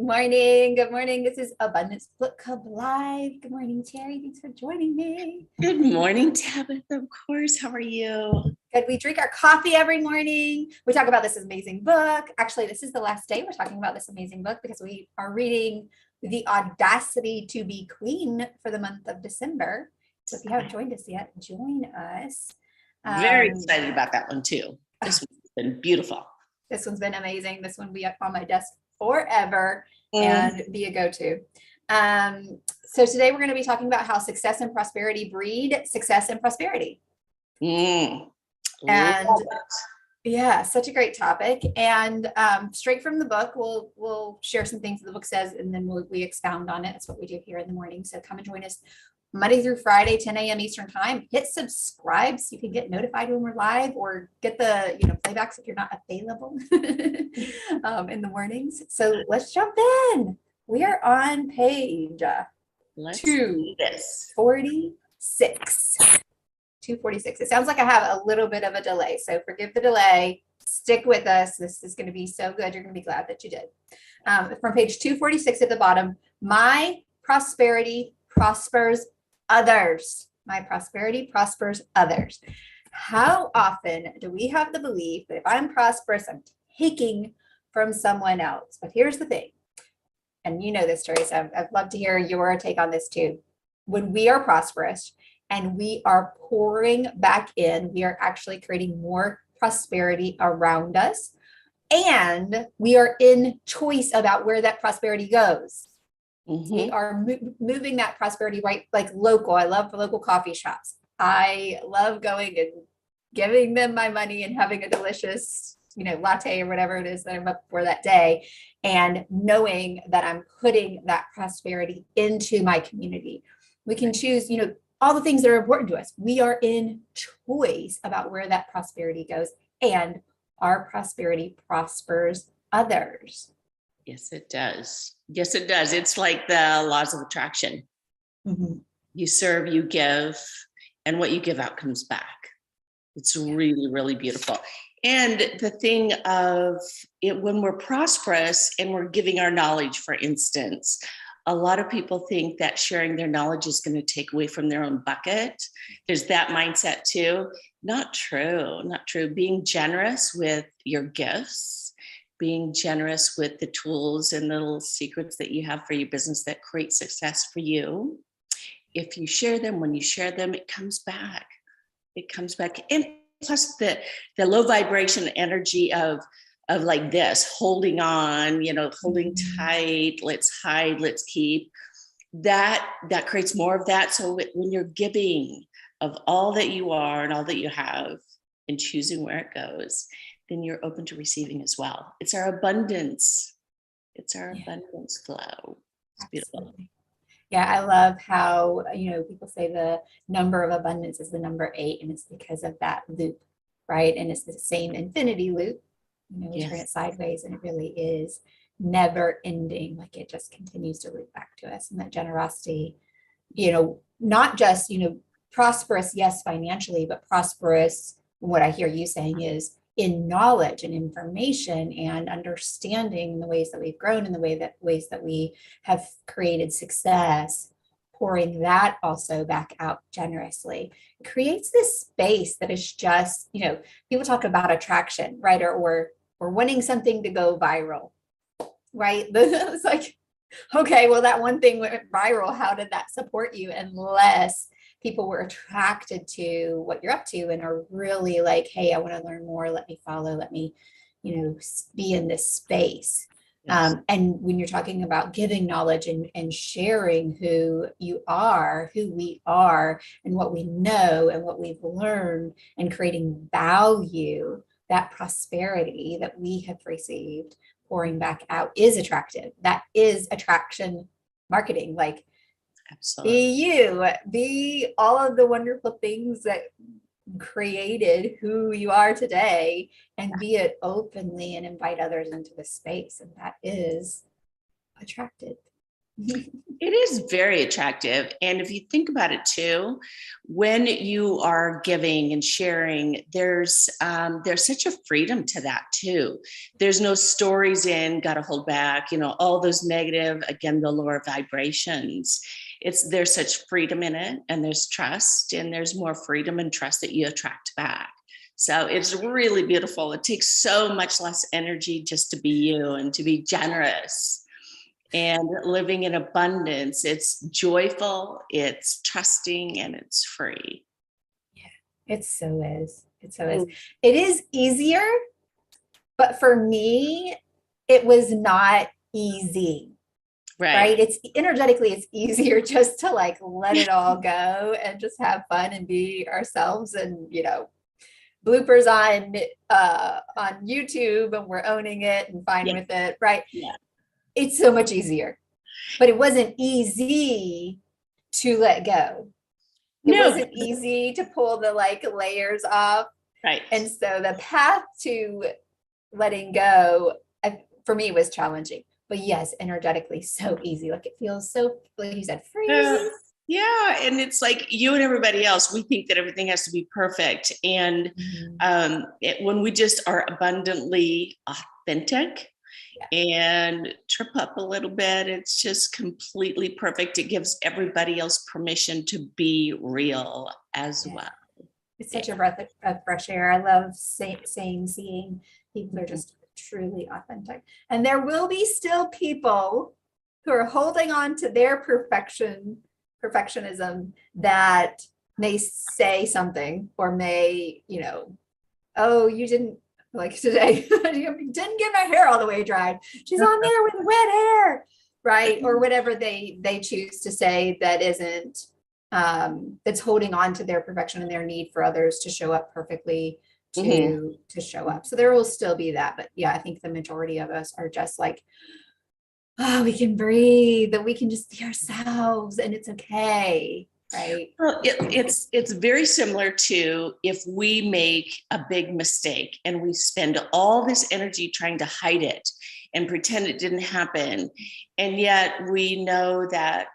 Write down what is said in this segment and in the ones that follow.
morning. Good morning. This is Abundance Book Club Live. Good morning, Terry. Thanks for joining me. Good morning, Tabitha. Of course. How are you? Good. We drink our coffee every morning. We talk about this amazing book. Actually, this is the last day we're talking about this amazing book because we are reading The Audacity to Be Queen for the month of December. So if you haven't joined us yet, join us. Very excited about that one too. This one's been beautiful. This one's been amazing. This one will be up on my desk forever and be a go-to. So today we're going to be talking about how success and prosperity breed success and prosperity. And yeah, such a great topic. And straight from the book, we'll share some things that the book says, and then we expound on it. That's what we do here in the morning. So come and join us Monday through Friday, 10 a.m. Eastern time. Hit subscribe so you can get notified when we're live, or get the playbacks if you're not available in the mornings. So let's jump in. We are on page 246. 246. It sounds like I have a little bit of a delay, so forgive the delay. Stick with us. This is going to be so good. You're going to be glad that you did. From page 246 at the bottom, my prosperity prospers others. My prosperity prospers others. How often do we have the belief that if I'm prosperous, I'm taking from someone else? But here's the thing, and you know this, Teresa, I'd love to hear your take on this too. When we are prosperous and we are pouring back in, we are actually creating more prosperity around us, and we are in choice about where that prosperity goes. We are moving that prosperity right, like local. I love local coffee shops. I love going and giving them my money and having a delicious, latte or whatever it is that I'm up for that day, and knowing that I'm putting that prosperity into my community. We can choose, all the things that are important to us. We are in choice about where that prosperity goes, and our prosperity prospers others. Yes, it does. Yes, it does. It's like the laws of attraction. You serve, you give, and what you give out comes back. It's really, really beautiful. And the thing of it, when we're prosperous and we're giving our knowledge, for instance, a lot of people think that sharing their knowledge is going to take away from their own bucket. There's that mindset too. Not true. Not true. Being generous with your gifts, being generous with the tools and little secrets that you have for your business that create success for you. If you share them, when you share them, it comes back. It comes back. And plus the low vibration energy of like this, holding on, holding tight, let's hide, let's keep, that creates more of that. So when you're giving of all that you are and all that you have and choosing where it goes, then you're open to receiving as well. It's our abundance. It's our abundance flow. It's beautiful. Absolutely. Yeah, I love how, people say the number of abundance is the number 8, and it's because of that loop, right? And it's the same infinity loop, we turn it sideways, and it really is never ending. Like, it just continues to loop back to us. And that generosity, not just, prosperous, yes, financially, but prosperous, what I hear you saying is in knowledge and information and understanding the ways that we've grown and the ways that we have created success, pouring that also back out generously. It creates this space that is just, people talk about attraction, right? Or wanting something to go viral, right? It's like, okay, well, that one thing went viral. How did that support you? Unless people were attracted to what you're up to and are really like, hey, I want to learn more. Let me follow. Let me, be in this space. Yes. And when you're talking about giving knowledge and sharing who you are, who we are, and what we know and what we've learned, and creating value, that prosperity that we have received, pouring back out is attractive. That is attraction marketing. Like, absolutely. Be you, be all of the wonderful things that created who you are today, and be it openly and invite others into the space. And that is attractive. It is very attractive. And if you think about it too, when you are giving and sharing, there's such a freedom to that too. There's no stories in, got to hold back, all those negative, again, the lower vibrations. There's such freedom in it, and there's trust, and there's more freedom and trust that you attract back. So it's really beautiful. It takes so much less energy just to be you and to be generous and living in abundance. It's joyful, it's trusting, and it's free. Yeah, it so is. It so is. It is easier, but for me, it was not easy. Right. It's energetically, it's easier just to like let it all go and just have fun and be ourselves, and bloopers on YouTube, and we're owning it and fine with it. Right. Yeah. It's so much easier, but it wasn't easy to let go. It wasn't easy to pull the layers off. Right. And so the path to letting go for me was challenging, but yes, energetically so easy. Like it feels so, like you said, free. Yeah. And it's like you and everybody else, we think that everything has to be perfect. And when we just are abundantly authentic, and trip up a little bit, it's just completely perfect. It gives everybody else permission to be real as well. It's such a breath of fresh air. I love seeing people are just truly authentic. And there will be still people who are holding on to their perfectionism that may say something or may, oh, you didn't, like today, didn't get my hair all the way dried. She's on there with wet hair, right? Or whatever they choose to say that isn't, that's holding on to their perfection and their need for others to show up perfectly to show up. So there will still be that. But yeah, I think the majority of us are just like, oh, we can breathe, that we can just be ourselves and it's okay. Right. Well, it's very similar to if we make a big mistake and we spend all this energy trying to hide it and pretend it didn't happen. And yet we know that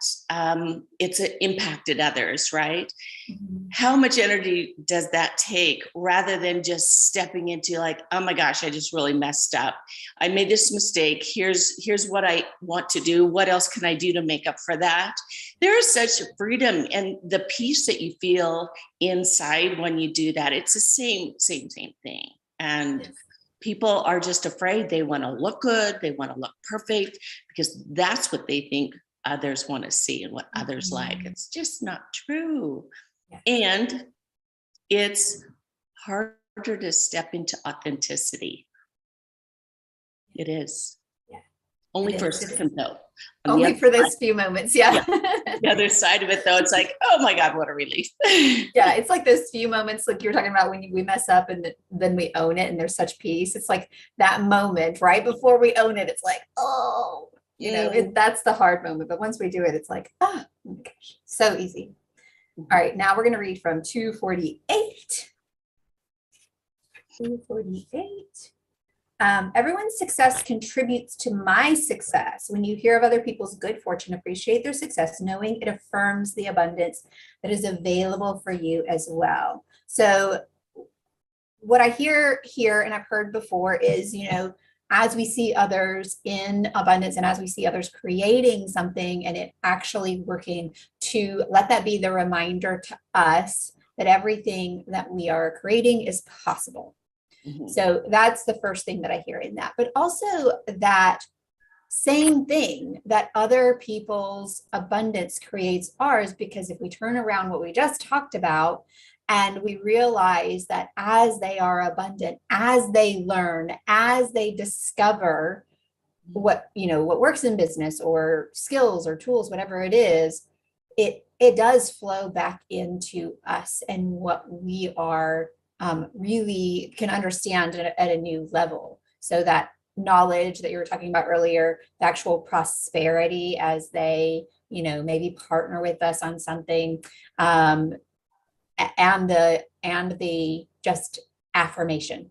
it's impacted others, right? Mm-hmm. How much energy does that take rather than just stepping into like, oh my gosh, I just really messed up. I made this mistake. Here's what I want to do. What else can I do to make up for that? There is such freedom and the peace that you feel inside when you do that. It's the same thing. And people are just afraid. They want to look good. They want to look perfect because that's what they think others want to see and what others like. It's just not true. And it's harder to step into authenticity. It is. Yeah. Only for a second though. Only for those few moments. Yeah. The other side of it though, it's like, oh my God, what a relief. Yeah. It's like those few moments, like you're talking about when we mess up and then we own it and there's such peace. It's like that moment right before we own it. It's like, oh, that's the hard moment. But once we do it, it's like, oh my gosh, so easy. All right. Now we're going to read from 248. 248. Everyone's success contributes to my success. When you hear of other people's good fortune, appreciate their success, knowing it affirms the abundance that is available for you as well. So what I hear here, and I've heard before, is, as we see others in abundance and as we see others creating something and it actually working, to let that be the reminder to us that everything that we are creating is possible. Mm-hmm. So that's the first thing that I hear in that, but also that same thing, that other people's abundance creates ours, because if we turn around what we just talked about and we realize that as they are abundant, as they learn, as they discover what works in business or skills or tools, whatever it is, it does flow back into us and what we are really can understand at a new level. So that knowledge that you were talking about earlier, the actual prosperity as they, maybe partner with us on something, and the just affirmation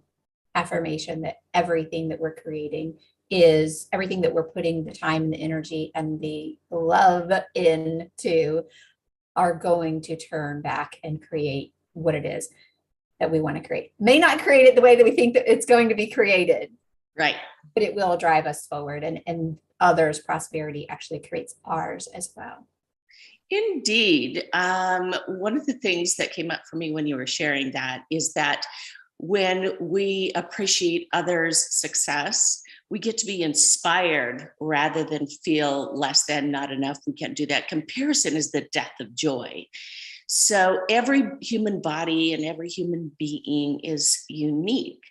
that everything that we're creating is everything that we're putting the time and the energy and the love into are going to turn back and create what it is that we want to create. May not create it the way that we think that it's going to be created. Right. But it will drive us forward, and others' prosperity actually creates ours as well. Indeed. One of the things that came up for me when you were sharing that is that when we appreciate others' success, we get to be inspired rather than feel less than, not enough, we can't do that. Comparison is the death of joy. So every human body and every human being is unique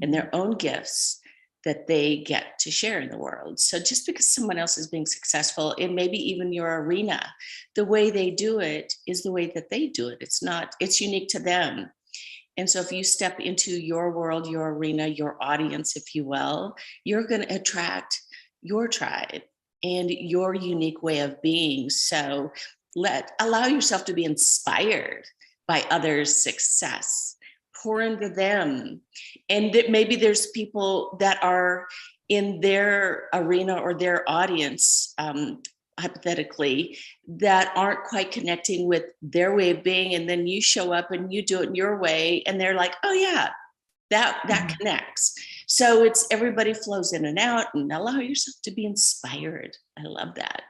in their own gifts that they get to share in the world. So just because someone else is being successful in maybe even your arena, the way they do it is the way that they do it. It's unique to them. And so if you step into your world, your arena, your audience, if you will, you're going to attract your tribe and your unique way of being. So allow yourself to be inspired by others' success. Pour into them. And that maybe there's people that are in their arena or their audience, hypothetically, that aren't quite connecting with their way of being. And then you show up and you do it in your way. And they're like, oh yeah, that connects. So it's everybody flows in and out, and allow yourself to be inspired. I love that.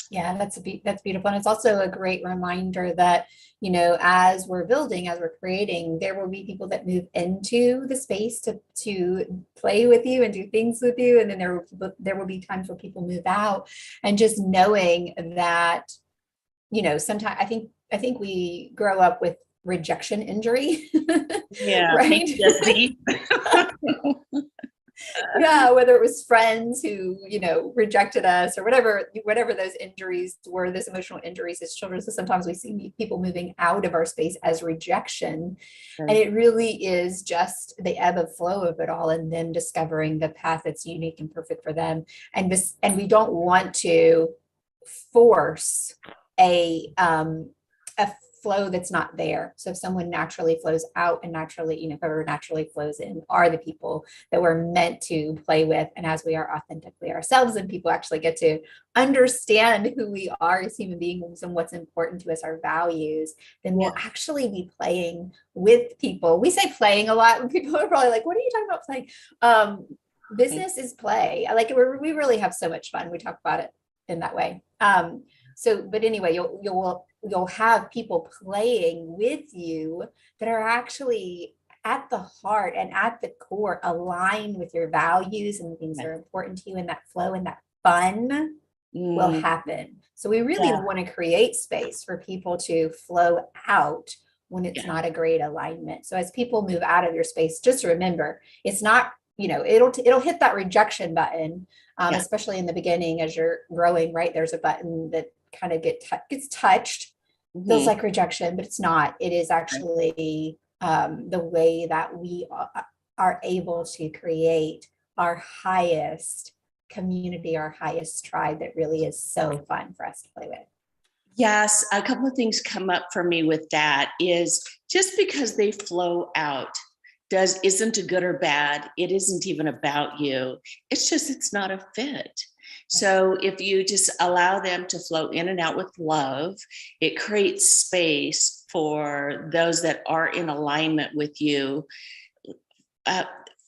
Yeah, that's beautiful. And it's also a great reminder that, you know, as we're building, as we're creating, there will be people that move into the space to play with you and do things with you. And then there will be times where people move out, and just knowing that, you know, sometimes I think we grow up with rejection injury. Yeah. Right. Yeah, whether it was friends who, you know, rejected us or whatever those injuries were, those emotional injuries as children. So sometimes we see people moving out of our space as rejection. Right. And it really is just the ebb and flow of it all, and then discovering the path that's unique and perfect for them. And we don't want to force a flow that's not there. So if someone naturally flows out, and naturally, you know, whoever naturally flows in are the people that we're meant to play with. And as we are authentically ourselves, and people actually get to understand who we are as human beings and what's important to us, our values, then we'll actually be playing with people. We say playing a lot, and people are probably like, what are you talking about playing? Business is play. We really have so much fun. We talk about it in that way. But anyway, you'll have people playing with you that are actually at the heart and at the core aligned with your values and the things that are important to you, and that flow and that fun will happen. So we really want to create space for people to flow out when it's not a great alignment. So as people move out of your space, just remember, it's not, you know, it'll hit that rejection button, especially in the beginning as you're growing, right? There's a button that kind of gets touched, feels like rejection, but it's not. It is actually the way that we are able to create our highest community, our highest tribe that really is so fun for us to play with. Yes, a couple of things come up for me with that is just because they flow out isn't a good or bad. It isn't even about you. It's just, it's not a fit. So if you just allow them to flow in and out with love, it creates space for those that are in alignment with you,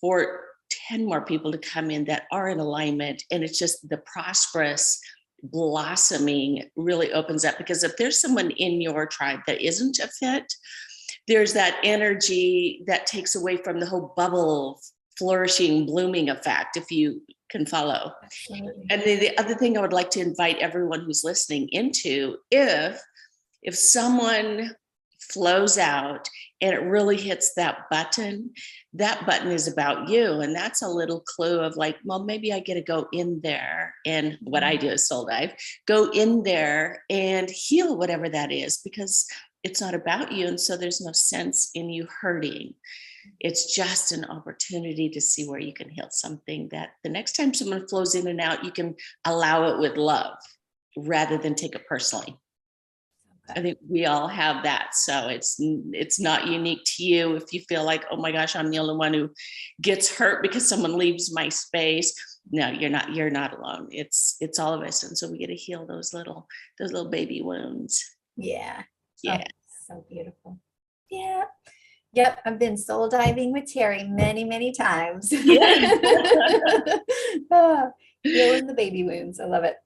for 10 more people to come in that are in alignment. And it's just the prosperous blossoming really opens up, because if there's someone in your tribe that isn't a fit, there's that energy that takes away from the whole bubble flourishing, blooming effect, if you can follow. Absolutely. And then the other thing I would like to invite everyone who's listening into, if someone flows out and it really hits that button is about you. And that's a little clue of like, well, maybe I get to go in there. And what I do is soul dive, go in there and heal whatever that is, because it's not about you. And so there's no sense in you hurting. It's just an opportunity to see where you can heal something, that the next time someone flows in and out, you can allow it with love rather than take it personally. I think we all have that. So it's not unique to you. If you feel like, oh my gosh, I'm the only one who gets hurt because someone leaves my space. No, you're not alone. It's all of us. And so we get to heal those little baby wounds. Yeah. Yeah. Oh, so beautiful. Yeah. Yep. I've been soul diving with Terry many, many times. Yeah. Healing the baby wounds. I love it.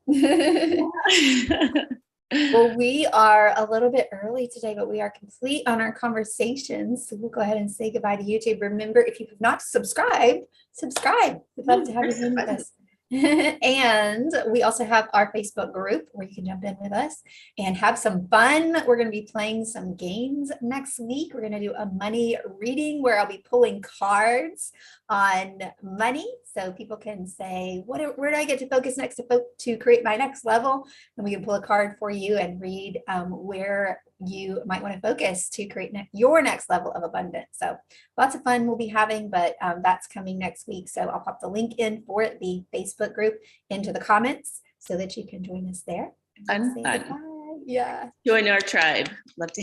Well, we are a little bit early today, but we are complete on our conversations. So we'll go ahead and say goodbye to YouTube. Remember, if you have not subscribed, subscribe. We'd love to have you in with us. And we also have our Facebook group where you can jump in with us and have some fun. We're going to be playing some games next week. We're going to do a money reading where I'll be pulling cards on money. So people can say, where do I get to focus next to create my next level? And we can pull a card for you and read where you might want to focus to create your next level of abundance. So lots of fun we'll be having, but that's coming next week. So I'll pop the link in for the Facebook group into the comments so that you can join us there. Fun. Yeah. Join our tribe. Love to